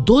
2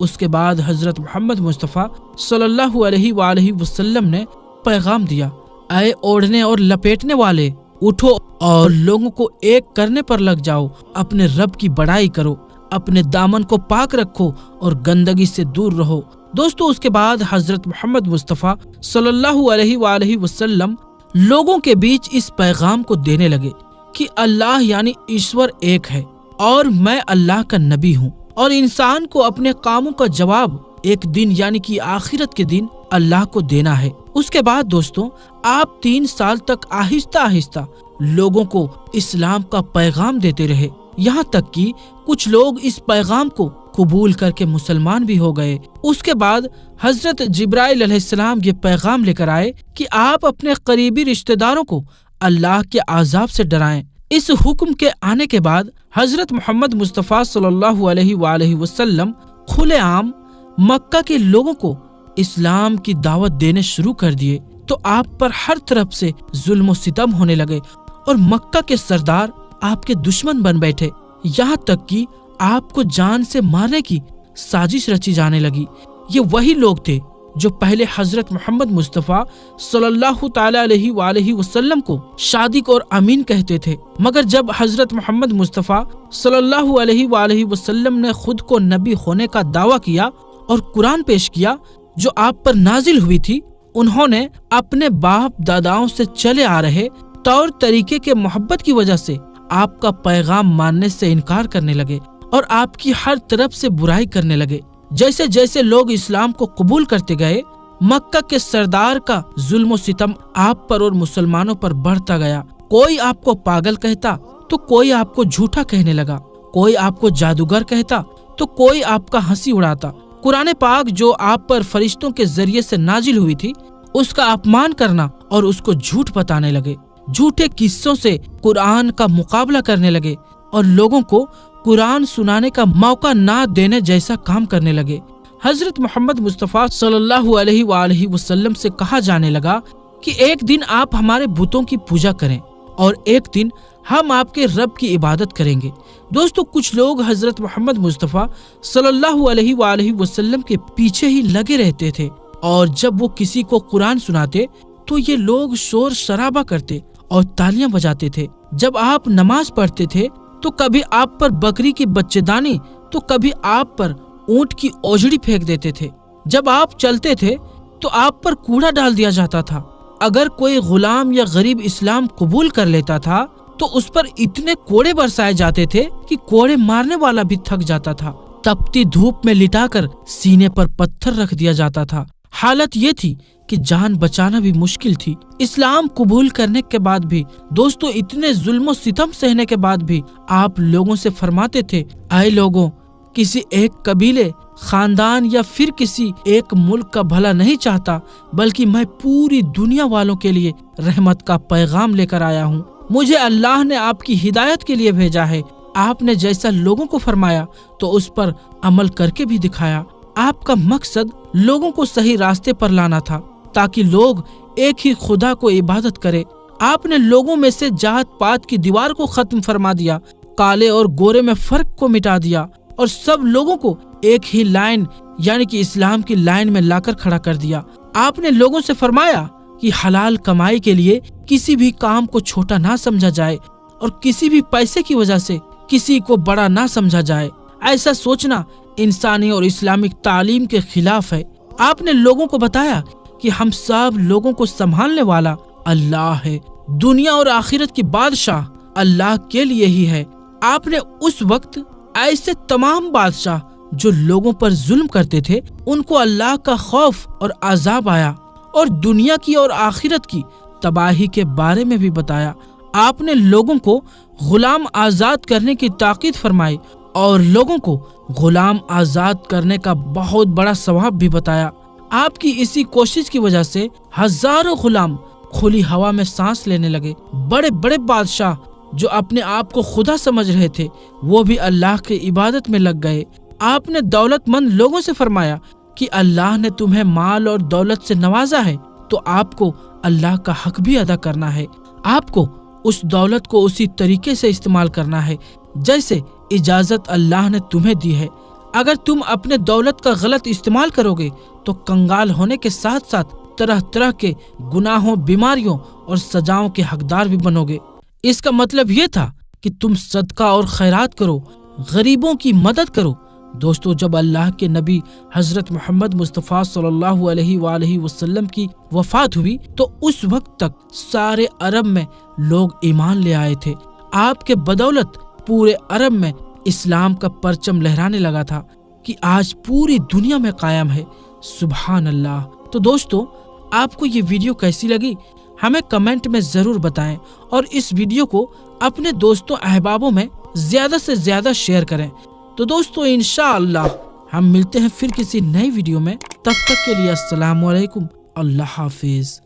اس کے بعد حضرت محمد مصطفیٰ صلی اللہ علیہ وآلہ وسلم نے پیغام دیا، اے اوڑھنے اور لپیٹنے والے، اٹھو اور لوگوں کو ایک کرنے پر لگ جاؤ، اپنے رب کی بڑائی کرو، اپنے دامن کو پاک رکھو اور گندگی سے دور رہو۔ دوستو، اس کے بعد حضرت محمد مصطفیٰ صلی اللہ علیہ وآلہ وسلم لوگوں کے بیچ اس پیغام کو دینے لگے کہ اللہ یعنی ایشور ایک ہے اور میں اللہ کا نبی ہوں، اور انسان کو اپنے کاموں کا جواب ایک دن یعنی کہ آخرت کے دن اللہ کو دینا ہے۔ اس کے بعد دوستوں، آپ 3 سال تک آہستہ آہستہ لوگوں کو اسلام کا پیغام دیتے رہے، یہاں تک کہ کچھ لوگ اس پیغام کو قبول کر کے مسلمان بھی ہو گئے۔ اس کے بعد حضرت جبرائیل علیہ السلام یہ پیغام لے کر آئے کہ آپ اپنے قریبی رشتہ داروں کو اللہ کے عذاب سے ڈرائیں۔ اس حکم کے آنے کے بعد حضرت محمد مصطفیٰ صلی اللہ علیہ وآلہ وسلم کھلے عام مکہ کے لوگوں کو اسلام کی دعوت دینے شروع کر دیے، تو آپ پر ہر طرف سے ظلم و ستم ہونے لگے اور مکہ کے سردار آپ کے دشمن بن بیٹھے، یہاں تک کہ آپ کو جان سے مارنے کی سازش رچی جانے لگی۔ یہ وہی لوگ تھے جو پہلے حضرت محمد مصطفیٰ صلی اللہ تعالی علیہ وآلہ وسلم کو صادق اور امین کہتے تھے، مگر جب حضرت محمد مصطفیٰ صلی اللہ علیہ وآلہ وسلم نے خود کو نبی ہونے کا دعویٰ کیا اور قرآن پیش کیا جو آپ پر نازل ہوئی تھی، انہوں نے اپنے باپ داداؤں سے چلے آ رہے طور طریقے کے محبت کی وجہ سے آپ کا پیغام ماننے سے انکار کرنے لگے اور آپ کی ہر طرف سے برائی کرنے لگے۔ جیسے جیسے لوگ اسلام کو قبول کرتے گئے، مکہ کے سردار کا ظلم و ستم آپ پر اور مسلمانوں پر بڑھتا گیا۔ کوئی آپ کو پاگل کہتا تو کوئی آپ کو جھوٹا کہنے لگا، کوئی آپ کو جادوگر کہتا تو کوئی آپ کا ہنسی اڑاتا۔ قرآن پاک جو آپ پر فرشتوں کے ذریعے سے نازل ہوئی تھی، اس کا اپمان کرنا اور اس کو جھوٹ بتانے لگے، جھوٹے قصوں سے قرآن کا مقابلہ کرنے لگے اور لوگوں کو قرآن سنانے کا موقع نہ دینے جیسا کام کرنے لگے۔ حضرت محمد مصطفیٰ صلی اللہ علیہ وآلہ وسلم سے کہا جانے لگا کہ ایک دن آپ ہمارے بتوں کی پوجا کریں اور ایک دن ہم آپ کے رب کی عبادت کریں گے۔ دوستو، کچھ لوگ حضرت محمد مصطفیٰ صلی اللہ علیہ وآلہ وسلم کے پیچھے ہی لگے رہتے تھے، اور جب وہ کسی کو قرآن سناتے تو یہ لوگ شور شرابہ کرتے اور تالیاں بجاتے تھے۔ جب آپ نماز پڑھتے تھے تو کبھی آپ پر بکری کی بچے دانی تو کبھی آپ پر اونٹ کی اوجڑی پھینک دیتے تھے۔ جب آپ چلتے تھے تو آپ پر کوڑا ڈال دیا جاتا تھا۔ اگر کوئی غلام یا غریب اسلام قبول کر لیتا تھا تو اس پر اتنے کوڑے برسائے جاتے تھے کہ کوڑے مارنے والا بھی تھک جاتا تھا۔ تپتی دھوپ میں لٹا کر سینے پر پتھر رکھ دیا جاتا تھا۔ حالت یہ تھی کہ جان بچانا بھی مشکل تھی۔ اسلام قبول کرنے کے بعد بھی دوستو، اتنے ظلم و ستم سہنے کے بعد بھی آپ لوگوں سے فرماتے تھے، اے لوگوں، کسی ایک قبیلے، خاندان یا پھر کسی ایک ملک کا بھلا نہیں چاہتا، بلکہ میں پوری دنیا والوں کے لیے رحمت کا پیغام لے کر آیا ہوں۔ مجھے اللہ نے آپ کی ہدایت کے لیے بھیجا ہے۔ آپ نے جیسا لوگوں کو فرمایا تو اس پر عمل کر کے بھی دکھایا۔ آپ کا مقصد لوگوں کو صحیح راستے پر لانا تھا تاکہ لوگ ایک ہی خدا کو عبادت کرے۔ آپ نے لوگوں میں سے جات پات کی دیوار کو ختم فرما دیا، کالے اور گورے میں فرق کو مٹا دیا اور سب لوگوں کو ایک ہی لائن یعنی کہ اسلام کی لائن میں لا کر کھڑا کر دیا۔ آپ نے لوگوں سے فرمایا کہ حلال کمائی کے لیے کسی بھی کام کو چھوٹا نہ سمجھا جائے اور کسی بھی پیسے کی وجہ سے کسی کو بڑا نہ سمجھا جائے۔ ایسا سوچنا انسانی اور اسلامک تعلیم کے خلاف ہے۔ آپ نے لوگوں کو بتایا کہ ہم سب لوگوں کو سنبھالنے والا اللہ ہے، دنیا اور آخرت کی بادشاہ اللہ کے لیے ہی ہے۔ آپ نے اس وقت ایسے تمام بادشاہ جو لوگوں پر ظلم کرتے تھے ان کو اللہ کا خوف اور عذاب آیا اور دنیا کی اور آخرت کی تباہی کے بارے میں بھی بتایا۔ آپ نے لوگوں کو غلام آزاد کرنے کی تاکید فرمائی اور لوگوں کو غلام آزاد کرنے کا بہت بڑا ثواب بھی بتایا۔ آپ کی اسی کوشش کی وجہ سے ہزاروں غلام کھلی ہوا میں سانس لینے لگے۔ بڑے بڑے بادشاہ جو اپنے آپ کو خدا سمجھ رہے تھے وہ بھی اللہ کی عبادت میں لگ گئے۔ آپ نے دولت مند لوگوں سے فرمایا کہ اللہ نے تمہیں مال اور دولت سے نوازا ہے تو آپ کو اللہ کا حق بھی ادا کرنا ہے۔ آپ کو اس دولت کو اسی طریقے سے استعمال کرنا ہے جیسے اجازت اللہ نے تمہیں دی ہے۔ اگر تم اپنے دولت کا غلط استعمال کرو گے تو کنگال ہونے کے ساتھ ساتھ طرح طرح کے گناہوں، بیماریوں اور سزاؤں کے حقدار بھی بنو گے۔ اس کا مطلب یہ تھا کہ تم صدقہ اور خیرات کرو، غریبوں کی مدد کرو۔ دوستو، جب اللہ کے نبی حضرت محمد مصطفیٰ صلی اللہ علیہ وآلہ وسلم کی وفات ہوئی تو اس وقت تک سارے عرب میں لوگ ایمان لے آئے تھے۔ آپ کے بدولت پورے عرب میں اسلام کا پرچم لہرانے لگا تھا کہ آج پوری دنیا میں قائم ہے۔ سبحان اللہ۔ تو دوستو، آپ کو یہ ویڈیو کیسی لگی ہمیں کمنٹ میں ضرور بتائیں، اور اس ویڈیو کو اپنے دوستوں احبابوں میں زیادہ سے زیادہ شیئر کریں۔ تو دوستو، انشاءاللہ ہم ملتے ہیں پھر کسی نئی ویڈیو میں۔ تب تک کے لیے السلام علیکم، اللہ حافظ۔